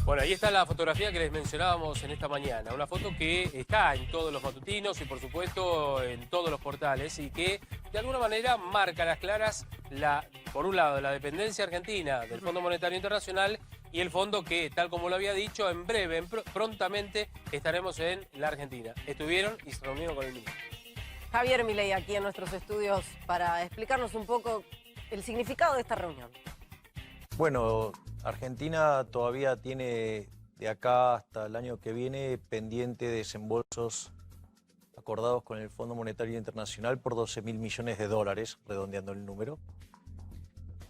Bueno, ahí está la fotografía que les mencionábamos en esta mañana. Una foto que está en todos los matutinos y, por supuesto, en todos los portales y que, de alguna manera, marca a las claras, por un lado, la dependencia argentina del Fondo Monetario Internacional y el fondo que, tal como lo había dicho, en breve, prontamente, estaremos en la Argentina. Estuvieron y se reunieron con el ministro. Javier Milei aquí en nuestros estudios para explicarnos un poco el significado de esta reunión. Bueno, Argentina todavía tiene de acá hasta el año que viene pendiente desembolsos acordados con el Fondo Monetario Internacional por 12.000 millones de dólares, redondeando el número.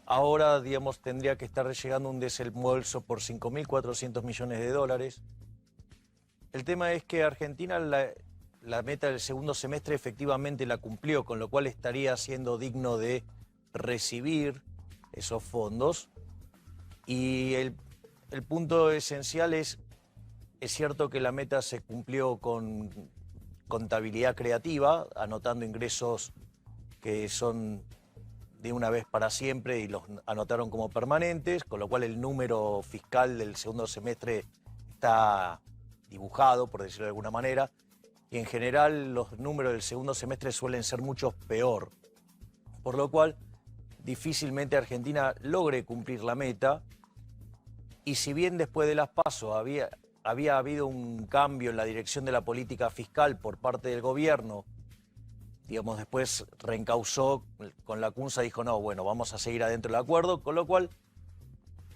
Ahora, digamos, tendría que estar llegando un desembolso por 5.400 millones de dólares. El tema es que Argentina la meta del segundo semestre efectivamente la cumplió, con lo cual estaría siendo digno de recibir esos fondos. Y el punto esencial es cierto que la meta se cumplió con contabilidad creativa, anotando ingresos que son de una vez para siempre y los anotaron como permanentes, con lo cual el número fiscal del segundo semestre está dibujado, por decirlo de alguna manera, y en general los números del segundo semestre suelen ser mucho peor, por lo cual difícilmente Argentina logre cumplir la meta. Y si bien después de las PASO había habido un cambio en la dirección de la política fiscal por parte del gobierno, digamos, después reencauzó con la CUNSA y dijo, no, bueno, vamos a seguir adentro del acuerdo, con lo cual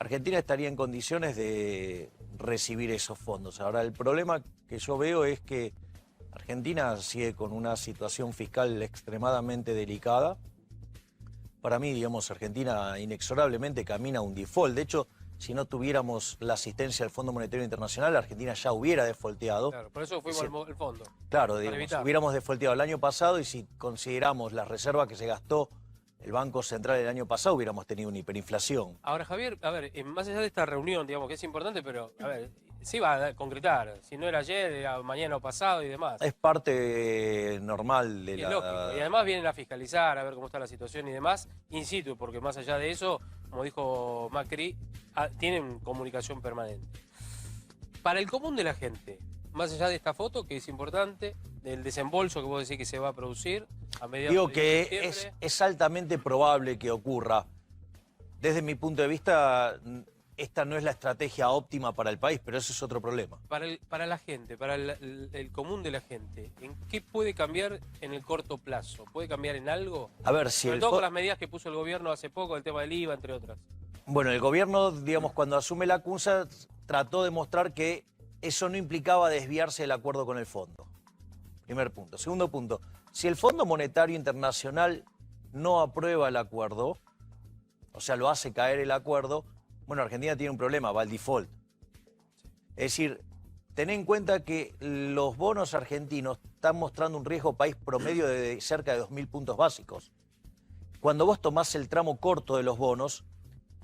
Argentina estaría en condiciones de recibir esos fondos. Ahora, el problema que yo veo es que Argentina sigue con una situación fiscal extremadamente delicada. Para mí, digamos, Argentina inexorablemente camina a un default. De hecho, si no tuviéramos la asistencia del Fondo Monetario Internacional, Argentina ya hubiera defaulteado. Claro, por eso fuimos al fondo. Claro, digamos, hubiéramos defaulteado el año pasado y si consideramos la reserva que se gastó el Banco Central el año pasado, hubiéramos tenido una hiperinflación. Ahora, Javier, a ver, más allá de esta reunión, digamos, que es importante, pero, a ver, se iba a concretar. Si no era ayer, era mañana o pasado y demás. Es parte normal de la... Es lógico. Y además vienen a fiscalizar, a ver cómo está la situación y demás, in situ, porque más allá de eso, como dijo Macri, tienen comunicación permanente. Para el común de la gente, más allá de esta foto, que es importante, del desembolso que vos decís que se va a producir a mediados Digo de que septiembre. es altamente probable que ocurra. Desde mi punto de vista, esta no es la estrategia óptima para el país, pero eso es otro problema. Para la gente, para el común de la gente, ¿en qué puede cambiar en el corto plazo? ¿Puede cambiar en algo? A ver, si sobre todo con las medidas que puso el gobierno hace poco, el tema del IVA, entre otras. Bueno, el gobierno, digamos, cuando asume la CUNSA, trató de mostrar que eso no implicaba desviarse del acuerdo con el fondo. Primer punto. Segundo punto, si el Fondo Monetario Internacional no aprueba el acuerdo, o sea, lo hace caer el acuerdo, bueno, Argentina tiene un problema, va al default. Es decir, ten en cuenta que los bonos argentinos están mostrando un riesgo país promedio de cerca de 2.000 puntos básicos. Cuando vos tomás el tramo corto de los bonos,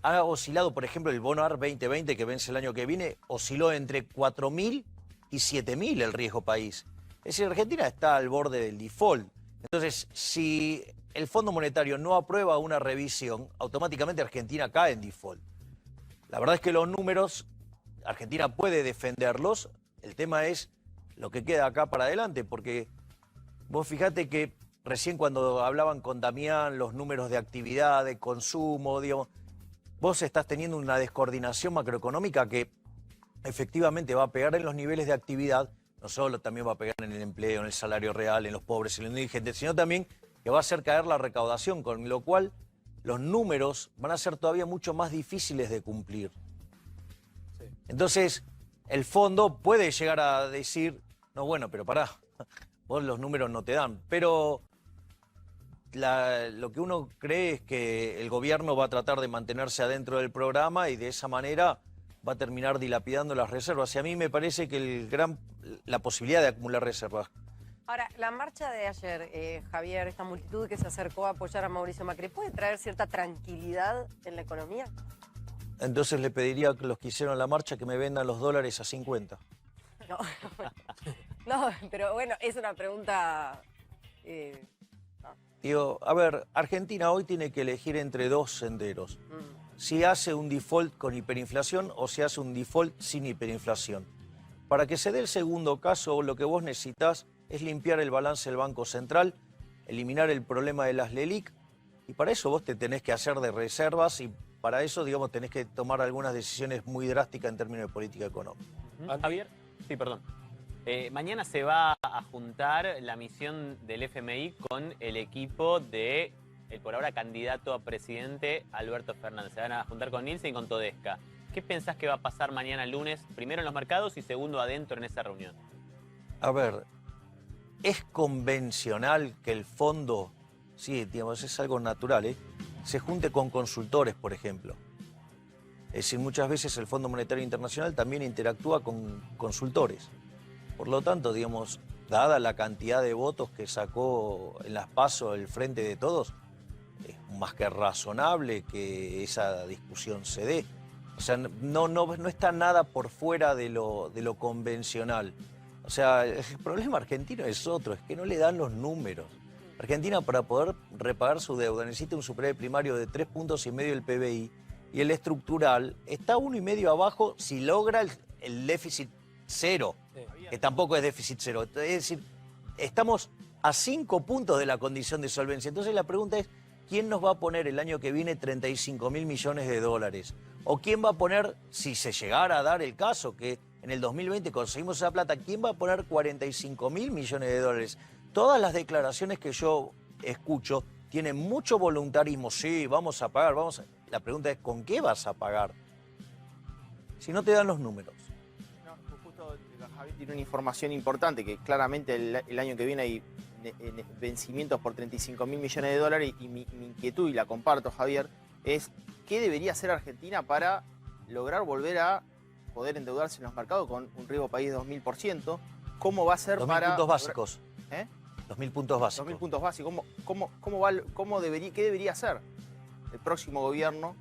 ha oscilado, por ejemplo, el bono AR 2020 que vence el año que viene, osciló entre 4.000 y 7.000 el riesgo país. Es decir, Argentina está al borde del default. Entonces, si el Fondo Monetario no aprueba una revisión, automáticamente Argentina cae en default. La verdad es que los números, Argentina puede defenderlos, el tema es lo que queda acá para adelante, porque vos fijate que recién cuando hablaban con Damián, los números de actividad, de consumo, digamos, vos estás teniendo una descoordinación macroeconómica que efectivamente va a pegar en los niveles de actividad, no solo también va a pegar en el empleo, en el salario real, en los pobres, en los indigentes, sino también que va a hacer caer la recaudación, con lo cual los números van a ser todavía mucho más difíciles de cumplir. Sí. Entonces, el fondo puede llegar a decir, no, bueno, pero pará, vos los números no te dan, pero lo que uno cree es que el gobierno va a tratar de mantenerse adentro del programa y de esa manera va a terminar dilapidando las reservas. Y a mí me parece que la posibilidad de acumular reservas. Ahora, la marcha de ayer, Javier, esta multitud que se acercó a apoyar a Mauricio Macri, ¿puede traer cierta tranquilidad en la economía? Entonces le pediría a los que hicieron la marcha que me vendan los dólares a 50. No, no, pero bueno, es una pregunta... Digo, a ver, Argentina hoy tiene que elegir entre dos senderos. si hace un default con hiperinflación o si hace un default sin hiperinflación. Para que se dé el segundo caso, lo que vos necesitas es limpiar el balance del Banco Central, eliminar el problema de las LELIQ, y para eso vos te tenés que hacer de reservas y para eso, digamos, tenés que tomar algunas decisiones muy drásticas en términos de política económica. Javier, sí, perdón. Mañana se va a juntar la misión del FMI con el equipo de el por ahora candidato a presidente Alberto Fernández. Se van a juntar con Nielsen y con Todesca. ¿Qué pensás que va a pasar mañana lunes, primero en los mercados y segundo adentro en esa reunión? A ver, es convencional que el fondo, sí, digamos, es algo natural, se junte con consultores, por ejemplo. Es decir, muchas veces el Fondo Monetario Internacional también interactúa con consultores. Por lo tanto, digamos, dada la cantidad de votos que sacó en las PASO el Frente de Todos, es más que razonable que esa discusión se dé. O sea, no está nada por fuera de lo convencional. O sea, el problema argentino es otro, es que no le dan los números. Argentina, para poder repagar su deuda, necesita un superávit primario de 3,5 puntos del PBI, y el estructural está 1,5 abajo si logra el déficit cero, que tampoco es déficit cero. Es decir, estamos a 5 puntos de la condición de solvencia. Entonces la pregunta es, ¿quién nos va a poner el año que viene 35.000 millones de dólares? ¿O quién va a poner, si se llegara a dar el caso, que en el 2020 conseguimos esa plata, quién va a poner 45.000 millones de dólares? Todas las declaraciones que yo escucho tienen mucho voluntarismo. Sí, vamos a pagar, La pregunta es, ¿con qué vas a pagar? Si no te dan los números. No, justo Javier tiene una información importante, que claramente el año que viene hay vencimientos por 35.000 millones de dólares, y mi inquietud, y la comparto, Javier, es ¿qué debería hacer Argentina para lograr volver a poder endeudarse en los mercados con un riesgo país de 2.000%? ¿Cómo va a ser 2.000 para... puntos básicos. 2.000 puntos básicos. 2.000 puntos básicos. ¿Qué debería hacer el próximo gobierno?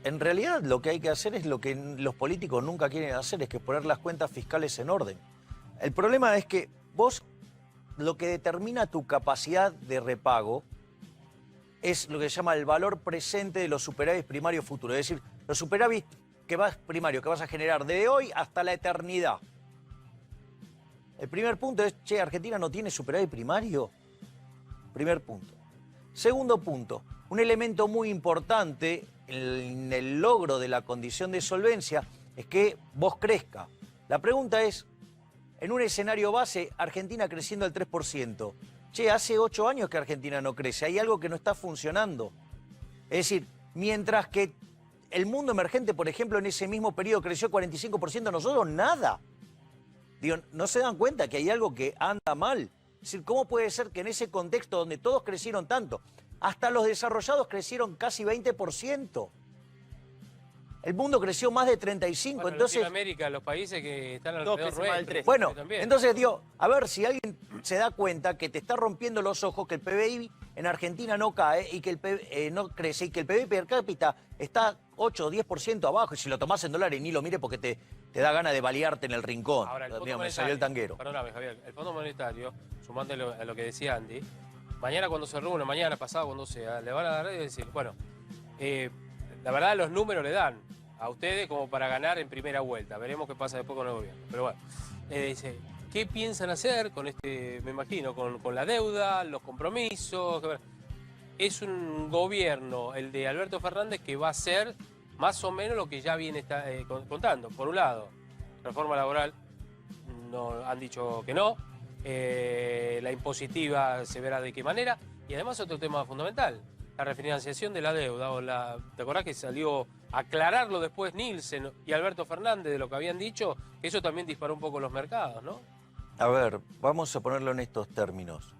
En realidad lo que hay que hacer es lo que los políticos nunca quieren hacer, es que poner las cuentas fiscales en orden. El problema es que vos, lo que determina tu capacidad de repago es lo que se llama el valor presente de los superávits primarios futuros. Es decir, los superávits primarios que vas a generar de hoy hasta la eternidad. El primer punto es, che, Argentina no tiene superávit primario. Primer punto. Segundo punto, un elemento muy importante en el logro de la condición de solvencia es que vos crezca. La pregunta es, en un escenario base, Argentina creciendo al 3%. Che, hace 8 años que Argentina no crece, hay algo que no está funcionando. Es decir, mientras que el mundo emergente, por ejemplo, en ese mismo periodo creció 45%, nosotros nada. Digo, ¿no se dan cuenta que hay algo que anda mal? Es decir, ¿cómo puede ser que en ese contexto donde todos crecieron tanto, hasta los desarrollados crecieron casi 20%? El mundo creció más de 35%. Bueno, entonces, en Latinoamérica, los países que están alrededor nuestro. bueno, también. entonces digo, a ver si alguien se da cuenta que te está rompiendo los ojos, que el PBI en Argentina no cae y que el PBI no crece y que el PBI per cápita está 8 o 10% abajo, y si lo tomás en dólares ni lo mire porque te da ganas de balearte en el rincón. Ahora, el Digo, me salió el tanguero. Perdóname, Javier, el Fondo Monetario, sumándolo a lo que decía Andy, mañana cuando se reúne, mañana, pasado, cuando sea, le van a dar y decir, bueno, la verdad los números le dan a ustedes como para ganar en primera vuelta. Veremos qué pasa después con el gobierno. Pero bueno, dice, ¿qué piensan hacer con me imagino, con la deuda, los compromisos? Es un gobierno, el de Alberto Fernández, que va a ser más o menos lo que ya viene contando. Por un lado, reforma laboral, no, han dicho que no. La impositiva se verá de qué manera. Y además otro tema fundamental, la refinanciación de la deuda. ¿Te acordás que salió a aclararlo después Nielsen y Alberto Fernández de lo que habían dicho? Que eso también disparó un poco los mercados, ¿no? A ver, vamos a ponerlo en estos términos.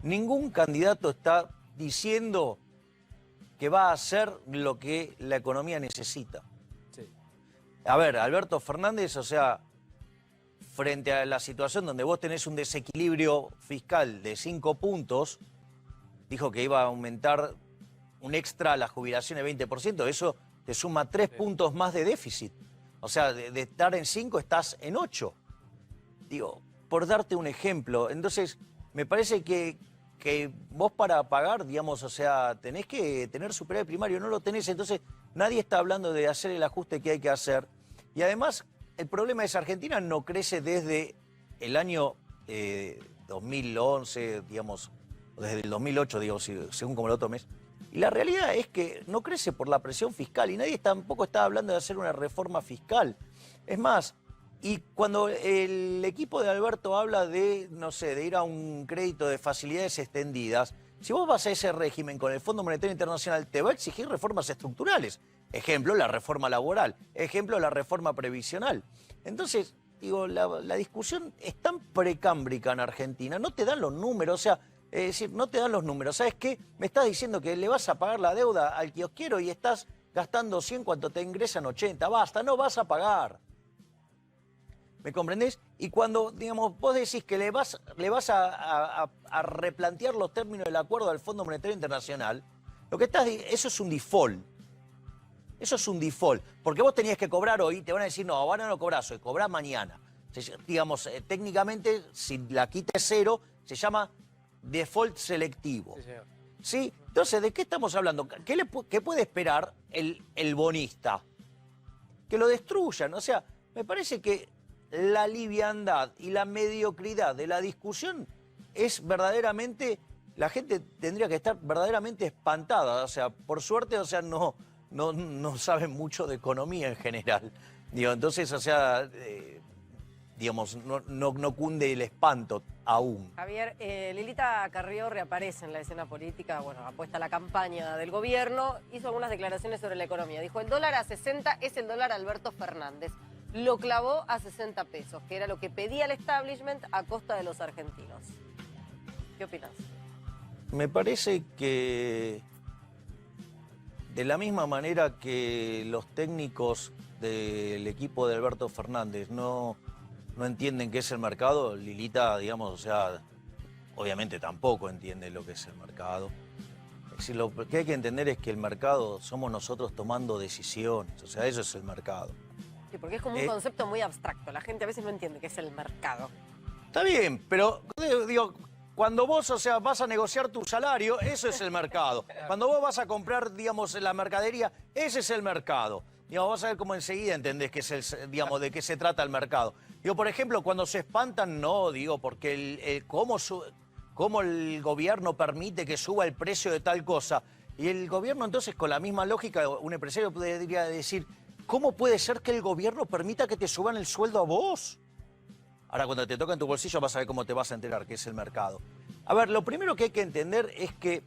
Ningún candidato está diciendo que va a hacer lo que la economía necesita. Sí. A ver, Alberto Fernández, o sea, frente a la situación donde vos tenés un desequilibrio fiscal de 5 puntos, dijo que iba a aumentar un extra a la jubilación de 20%, eso te suma 3 puntos más de déficit. O sea, de estar en 5 estás en 8. Digo, por darte un ejemplo, entonces me parece que vos para pagar, digamos, o sea, tenés que tener superávit primario, no lo tenés, entonces nadie está hablando de hacer el ajuste que hay que hacer. Y además, el problema es Argentina no crece desde el año 2011, digamos, o desde el 2008, digamos, según como lo tomes. Y la realidad es que no crece por la presión fiscal y nadie tampoco está hablando de hacer una reforma fiscal. Es más, y cuando el equipo de Alberto habla de, no sé, de ir a un crédito de facilidades extendidas, si vos vas a ese régimen con el Fondo Monetario Internacional, te va a exigir reformas estructurales. Ejemplo, la reforma laboral. Ejemplo, la reforma previsional. Entonces, digo, la discusión es tan precámbrica en Argentina, no te dan los números, o sea, es decir, no te dan los números. ¿Sabes qué? Me estás diciendo que le vas a pagar la deuda al kiosquero y estás gastando 100 cuando te ingresan 80. Basta, no vas a pagar. ¿Me comprendés? Y cuando, digamos, vos decís que le vas a replantear los términos del acuerdo al Fondo Monetario Internacional, lo que eso es un default. Eso es un default. Porque vos tenías que cobrar hoy, te van a decir, no, ahora no cobrás hoy, cobrás mañana. Digamos, técnicamente, si la quita es cero, se llama default selectivo. Sí, señor. ¿Sí? Entonces, ¿de qué estamos hablando? ¿Qué puede esperar el bonista? Que lo destruyan. O sea, me parece que la liviandad y la mediocridad de la discusión es verdaderamente... La gente tendría que estar verdaderamente espantada. O sea, por suerte, o sea, no saben mucho de economía en general. Digo, entonces, o sea, digamos, no cunde el espanto aún. Javier, Lilita Carrió reaparece en la escena política, bueno, apuesta a la campaña del gobierno, hizo algunas declaraciones sobre la economía. Dijo, el dólar a 60 es el dólar Alberto Fernández. Lo clavó a 60 pesos, que era lo que pedía el establishment a costa de los argentinos. ¿Qué opinas? Me parece que de la misma manera que los técnicos del equipo de Alberto Fernández no entienden qué es el mercado, Lilita, digamos, o sea, obviamente tampoco entiende lo que es el mercado. Es decir, lo que hay que entender es que el mercado somos nosotros tomando decisiones, o sea, eso es el mercado. Sí, porque es como un concepto muy abstracto, la gente a veces no entiende qué es el mercado. Está bien, pero digo, cuando vos, o sea, vas a negociar tu salario, eso es el mercado. Cuando vos vas a comprar, digamos, la mercadería, ese es el mercado. Digamos, vas a ver cómo enseguida entendés que es digamos, de qué se trata el mercado. Digo, por ejemplo, cuando se espantan, no, digo, porque cómo el gobierno permite que suba el precio de tal cosa. Y el gobierno, entonces, con la misma lógica, un empresario podría decir, ¿cómo puede ser que el gobierno permita que te suban el sueldo a vos? Ahora, cuando te toca en tu bolsillo, vas a ver cómo te vas a enterar que es el mercado. A ver, lo primero que hay que entender es que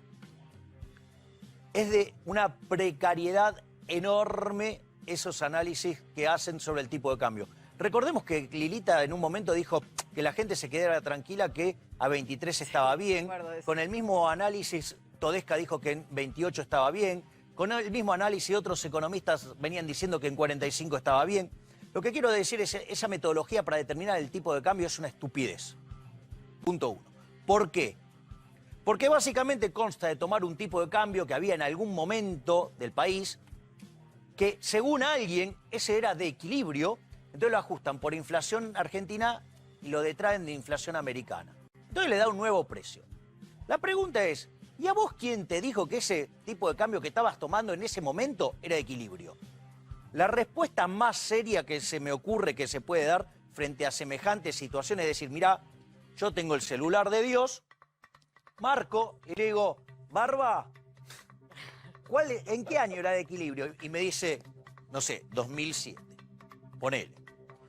es de una precariedad enorme esos análisis que hacen sobre el tipo de cambio. Recordemos que Lilita en un momento dijo que la gente se quedara tranquila, que a 23 estaba bien. Con el mismo análisis, Todesca dijo que en 28 estaba bien. Con el mismo análisis, otros economistas venían diciendo que en 45 estaba bien. Lo que quiero decir es que esa metodología para determinar el tipo de cambio es una estupidez. Punto uno. ¿Por qué? Porque básicamente consta de tomar un tipo de cambio que había en algún momento del país, que según alguien ese era de equilibrio, entonces lo ajustan por inflación argentina y lo detraen de inflación americana. Entonces le da un nuevo precio. La pregunta es, ¿y a vos quién te dijo que ese tipo de cambio que estabas tomando en ese momento era de equilibrio? La respuesta más seria que se me ocurre que se puede dar frente a semejantes situaciones es decir, mirá, yo tengo el celular de Dios, marco y le digo, Barba, ¿en qué año era de equilibrio? Y me dice, no sé, 2007. Ponele.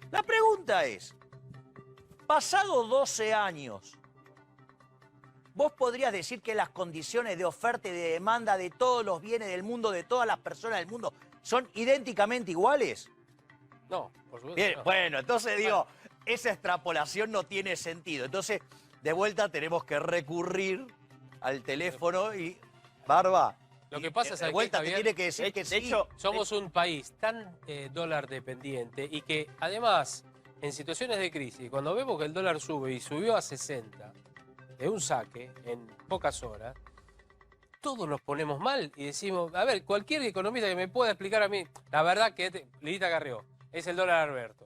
La pregunta es, pasado 12 años, ¿vos podrías decir que las condiciones de oferta y de demanda de todos los bienes del mundo, de todas las personas del mundo, son idénticamente iguales? No, por supuesto. Bien, no. bueno, entonces digo, esa extrapolación no tiene sentido. Entonces, de vuelta tenemos que recurrir al teléfono y, Barba, Lo que pasa es de que, vuelta te Javier, tiene que decir que sí. somos un país tan dólar dependiente y que además en situaciones de crisis, cuando vemos que el dólar sube y subió a 60 de un saque en pocas horas, todos nos ponemos mal y decimos, a ver, cualquier economista que me pueda explicar a mí, la verdad que Lilita Carrió es el dólar Alberto.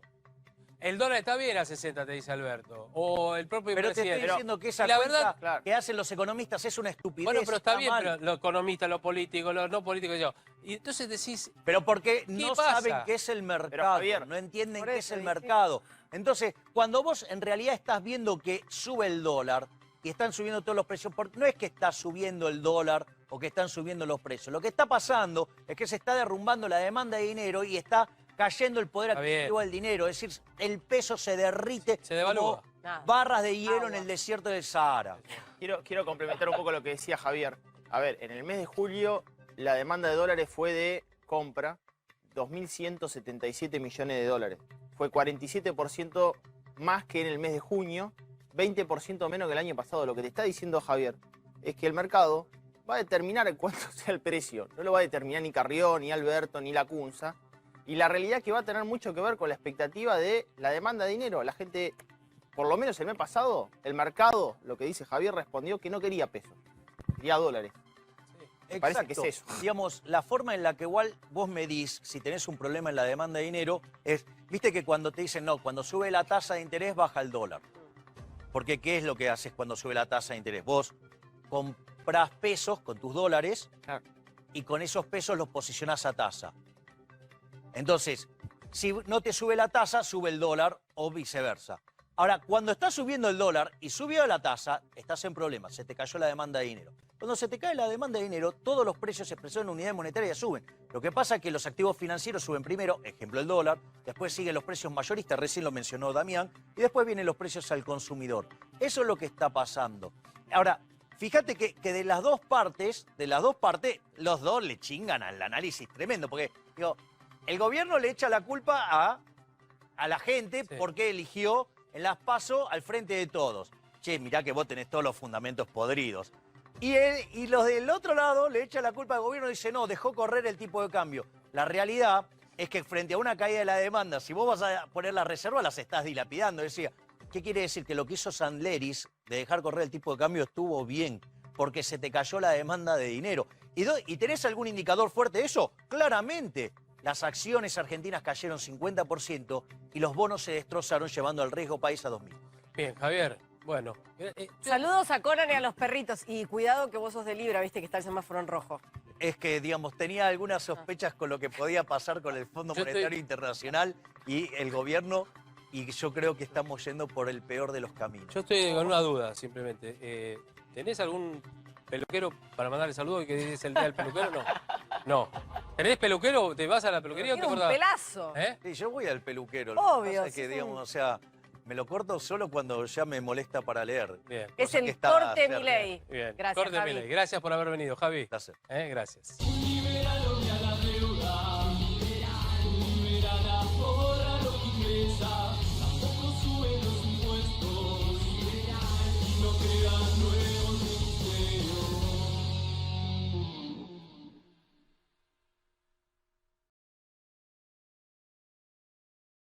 El dólar está bien a 60, te dice Alberto. O el propio Pero te presidente. estoy diciendo que esa la cuenta verdad, claro. que hacen los economistas es una estupidez. bueno, pero está bien, mal. pero los economistas, los políticos, los no políticos, yo. Y entonces decís, Pero porque no pasa? saben qué es el mercado, Javier, no entienden por qué eso, es el y sí. mercado. Entonces, cuando vos en realidad estás viendo que sube el dólar y están subiendo todos los precios, no es que está subiendo el dólar o que están subiendo los precios. Lo que está pasando es que se está derrumbando la demanda de dinero y está cayendo el poder Está bien. adquisitivo del dinero. Es decir, el peso se derrite se devalúa. como Nada. barras de hielo Agua. en el desierto del Sahara. Quiero complementar un poco lo que decía Javier. A ver, en el mes de julio la demanda de dólares fue de compra 2.177 millones de dólares. Fue 47% más que en el mes de junio, 20% menos que el año pasado. Lo que te está diciendo Javier es que el mercado va a determinar en cuánto sea el precio. No lo va a determinar ni Carrión, ni Alberto, ni Lacunza. Y la realidad es que va a tener mucho que ver con la expectativa de la demanda de dinero. La gente, por lo menos el mes pasado, el mercado, lo que dice Javier, respondió que no quería pesos, quería dólares. Me parece que es eso. Digamos, la forma en la que igual vos medís si tenés un problema en la demanda de dinero es, viste que cuando te dicen, no, cuando sube la tasa de interés baja el dólar. Porque ¿qué es lo que haces cuando sube la tasa de interés? Vos comprás pesos con tus dólares Claro. y con esos pesos los posicionás a tasa. Entonces, si no te sube la tasa, sube el dólar o viceversa. Ahora, cuando está subiendo el dólar y subió la tasa, estás en problemas, se te cayó la demanda de dinero. Cuando se te cae la demanda de dinero, todos los precios expresados en unidades monetarias suben. Lo que pasa es que los activos financieros suben primero, ejemplo el dólar, después siguen los precios mayoristas, recién lo mencionó Damián, y después vienen los precios al consumidor. Eso es lo que está pasando. Ahora, fíjate que de las dos partes, los dos le chingan al análisis tremendo, porque digo, el gobierno le echa la culpa a la gente Sí. porque eligió en las PASO al frente de todos. Che, mirá que vos tenés todos los fundamentos podridos. Y los del otro lado le echan la culpa al gobierno y dice, no, dejó correr el tipo de cambio. La realidad es que frente a una caída de la demanda, si vos vas a poner la reserva, las estás dilapidando. Decía, ¿qué quiere decir? Que lo que hizo Sandleris de dejar correr el tipo de cambio estuvo bien, porque se te cayó la demanda de dinero. ¿Y tenés algún indicador fuerte de eso? Claramente. Las acciones argentinas cayeron 50% y los bonos se destrozaron llevando al riesgo país a 2000. Bien, Javier, bueno. Saludos a Conan y a los perritos. Y cuidado que vos sos de Libra, viste que está el semáforo en rojo. Es que, digamos, tenía algunas sospechas con lo que podía pasar con el Fondo Yo Monetario Internacional y el gobierno, y yo creo que estamos yendo por el peor de los caminos. Yo estoy con una duda, simplemente. ¿Tenés algún peluquero para mandarle saludos y que es el día del peluquero? No. No. ¿Tenés peluquero? ¿Te vas a la peluquería o te Tiene un cortás? pelazo. ¿Eh? Sí, yo voy al peluquero. Obvio, Lo que pasa es sí, que, sí. digamos, o sea, me lo corto solo cuando ya me molesta para leer. Bien. Es cosa que el está corte cerca. Milei. Bien. Gracias, Corte Javi. Milei. Gracias por haber venido, Javi. Placer. Gracias. Libéralo